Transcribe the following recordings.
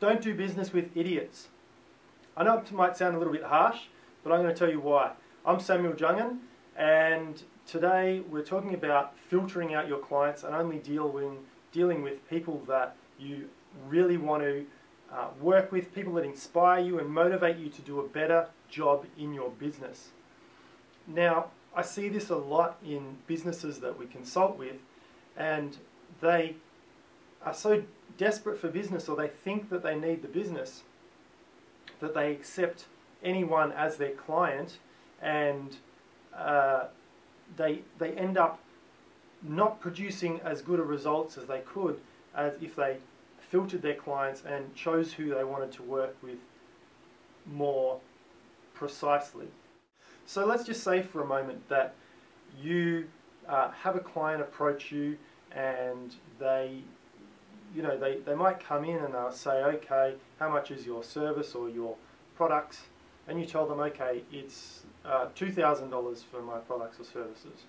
Don't do business with idiots. I know it might sound a little bit harsh, but I'm going to tell you why. I'm Samuel Jungan, and today we're talking about filtering out your clients and only dealing with people that you really want to work with, people that inspire you and motivate you to do a better job in your business. Now, I see this a lot in businesses that we consult with, and they are so desperate for business, or they think that they need the business, that they accept anyone as their client, and they end up not producing as good a results as they could as if they filtered their clients and chose who they wanted to work with more precisely. So let's just say for a moment that you have a client approach you, and they might come in and they'll say, okay, how much is your service or your products? And you tell them, okay, it's $2,000 for my products or services.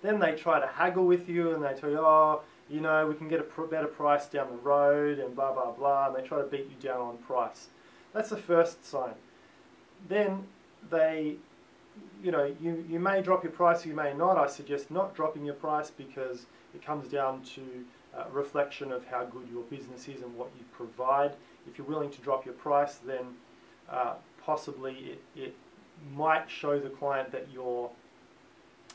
Then they try to haggle with you and they tell you, oh, you know, we can get a better price down the road and blah, blah, blah. And they try to beat you down on price. That's the first sign. Then they, you may drop your price, you may not. I suggest not dropping your price, because it comes down to a reflection of how good your business is and what you provide. If you're willing to drop your price, then possibly it might show the client that you're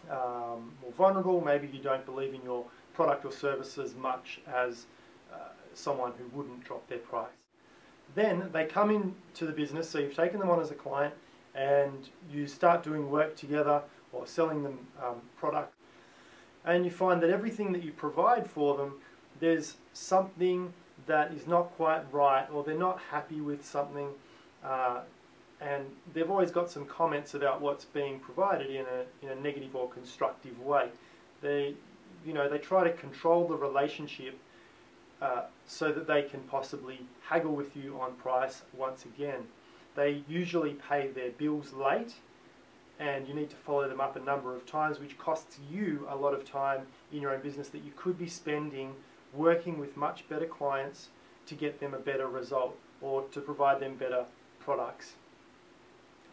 more vulnerable. Maybe you don't believe in your product or service as much as someone who wouldn't drop their price. Then they come into the business, so you've taken them on as a client, and you start doing work together or selling them product, and you find that everything that you provide for them, there's something that is not quite right, or they're not happy with something, and they've always got some comments about what's being provided in a negative or constructive way. They try to control the relationship so that they can possibly haggle with you on price once again. They usually pay their bills late, and you need to follow them up a number of times, which costs you a lot of time in your own business that you could be spending working with much better clients to get them a better result or to provide them better products.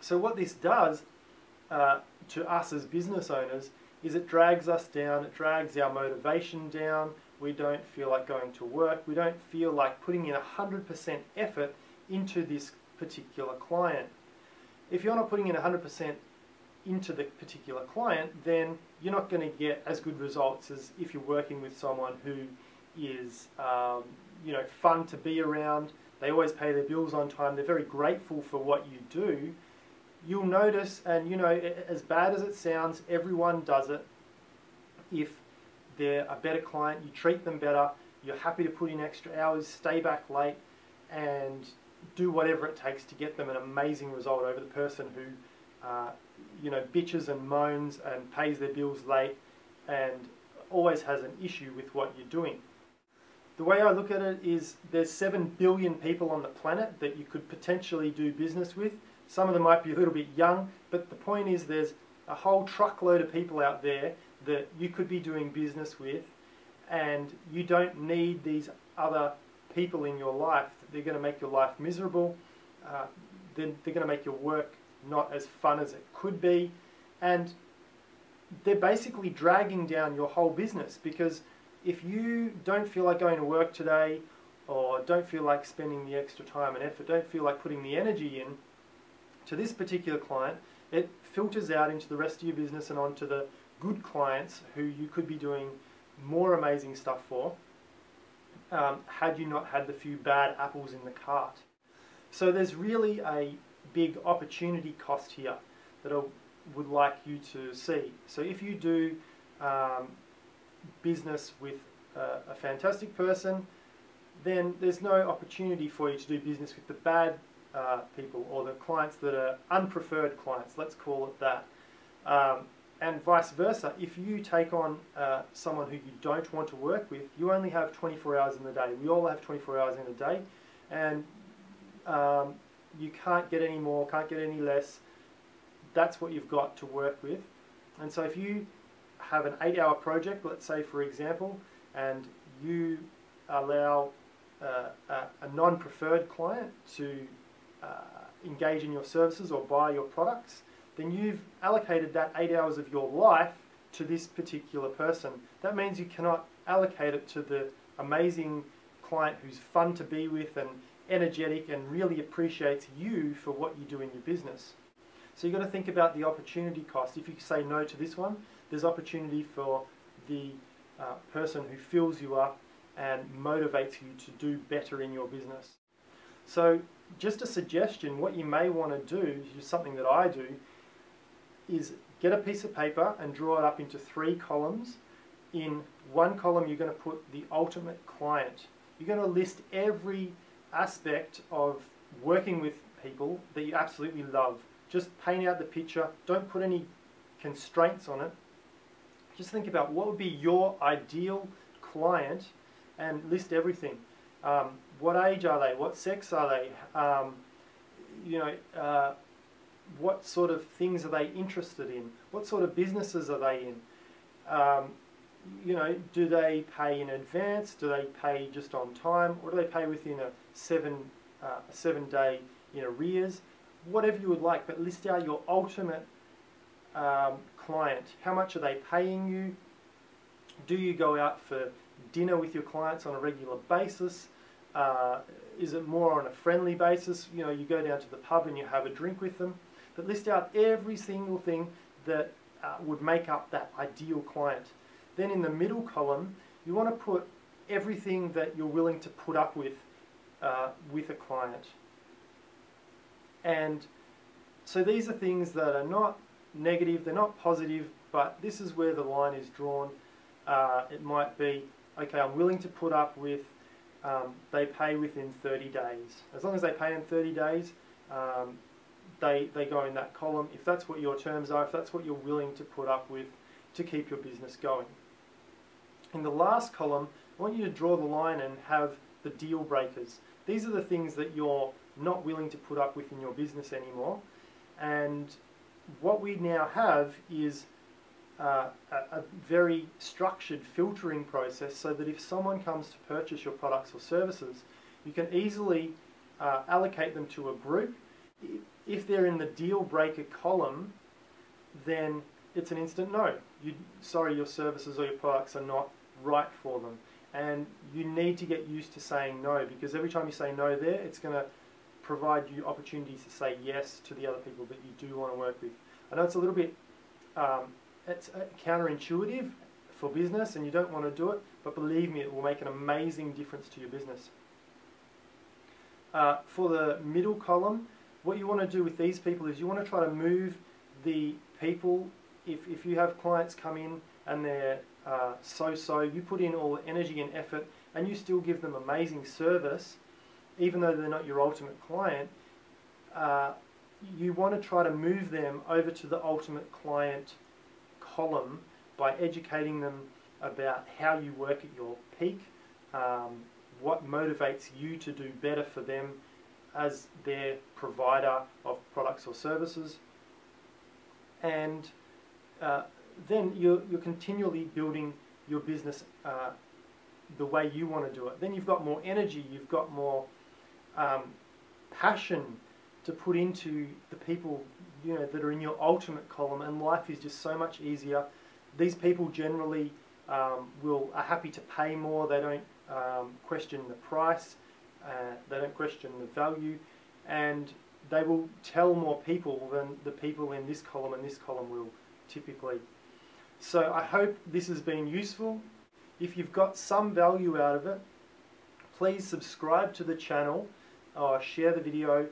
So what this does to us as business owners is it drags us down, it drags our motivation down. We don't feel like going to work. We don't feel like putting in 100% effort into this particular client. If you're not putting in 100% into the particular client, then you're not going to get as good results as if you're working with someone who is fun to be around. They always pay their bills on time. They're very grateful for what you do. You'll notice, and as bad as it sounds, everyone does it. If they're a better client, you treat them better, you're happy to put in extra hours, stay back late, and do whatever it takes to get them an amazing result over the person who bitches and moans and pays their bills late and always has an issue with what you're doing. The way I look at it is there's 7 billion people on the planet that you could potentially do business with. Some of them might be a little bit young, but the point is there's a whole truckload of people out there that you could be doing business with, and you don't need these other people in your life. They're going to make your life miserable. They're going to make your work not as fun as it could be, and they're basically dragging down your whole business, because if you don't feel like going to work today, or don't feel like spending the extra time and effort, don't feel like putting the energy in to this particular client, it filters out into the rest of your business and onto the good clients who you could be doing more amazing stuff for had you not had the few bad apples in the cart. So there's really a big opportunity cost here that I would like you to see. So if you do business with a fantastic person, then there's no opportunity for you to do business with the bad people, or the clients that are unpreferred clients, let's call it that. And vice versa, if you take on someone who you don't want to work with, you only have 24 hours in the day. We all have 24 hours in a day, and you can't get any more, can't get any less. That's what you've got to work with. And so if you have an 8-hour project, let's say for example, and you allow a non-preferred client to engage in your services or buy your products, then you've allocated that 8 hours of your life to this particular person. That means you cannot allocate it to the amazing client who's fun to be with and energetic and really appreciates you for what you do in your business. So you've got to think about the opportunity cost. If you say no to this one, there's opportunity for the person who fills you up and motivates you to do better in your business. So just a suggestion, what you may want to do, is something that I do, is get a piece of paper and draw it up into 3 columns. In one column you're going to put the ultimate client. You're going to list every aspect of working with people that you absolutely love. Just paint out the picture, don't put any constraints on it. Just think about what would be your ideal client and list everything. What age are they? What sex are they? What sort of things are they interested in? What sort of businesses are they in? Do they pay in advance? Do they pay just on time? Or do they pay within a 7-day in arrears? Whatever you would like, but list out your ultimate client. How much are they paying you? Do you go out for dinner with your clients on a regular basis? Is it more on a friendly basis? You go down to the pub and you have a drink with them. But list out every single thing that would make up that ideal client. Then in the middle column, you want to put everything that you're willing to put up with a client. And so these are things that are not negative, they're not positive, but this is where the line is drawn. It might be, okay, I'm willing to put up with, they pay within 30 days. As long as they pay in 30 days, they go in that column. If that's what your terms are, if that's what you're willing to put up with to keep your business going. In the last column, I want you to draw the line and have the deal breakers. These are the things that you're not willing to put up with in your business anymore. And what we now have is a very structured filtering process, so that if someone comes to purchase your products or services, you can easily allocate them to a group. If they're in the deal breaker column, then it's an instant no. Sorry, your services or your products are not right for them. And you need to get used to saying no, because every time you say no there, it's going to provide you opportunities to say yes to the other people that you do want to work with. I know it's a little bit it's counterintuitive for business and you don't want to do it, but believe me, it will make an amazing difference to your business. For the middle column, what you want to do with these people is you want to try to move the people. If you have clients come in and they're so-so, you put in all the energy and effort and you still give them amazing service, even though they're not your ultimate client, you want to try to move them over to the ultimate client column by educating them about how you work at your peak, what motivates you to do better for them as their provider of products or services. And then you're continually building your business the way you want to do it. Then you've got more energy, you've got more passion to put into the people that are in your ultimate column, and life is just so much easier. These people generally are happy to pay more. They don't question the price, they don't question the value, and they will tell more people than the people in this column and this column will typically. So I hope this has been useful. If you've got some value out of it, please subscribe to the channel or share the video.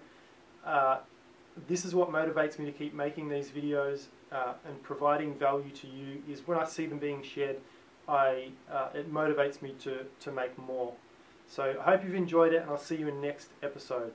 This is what motivates me to keep making these videos and providing value to you, is when I see them being shared, it motivates me to make more. So I hope you've enjoyed it, and I'll see you in the next episode.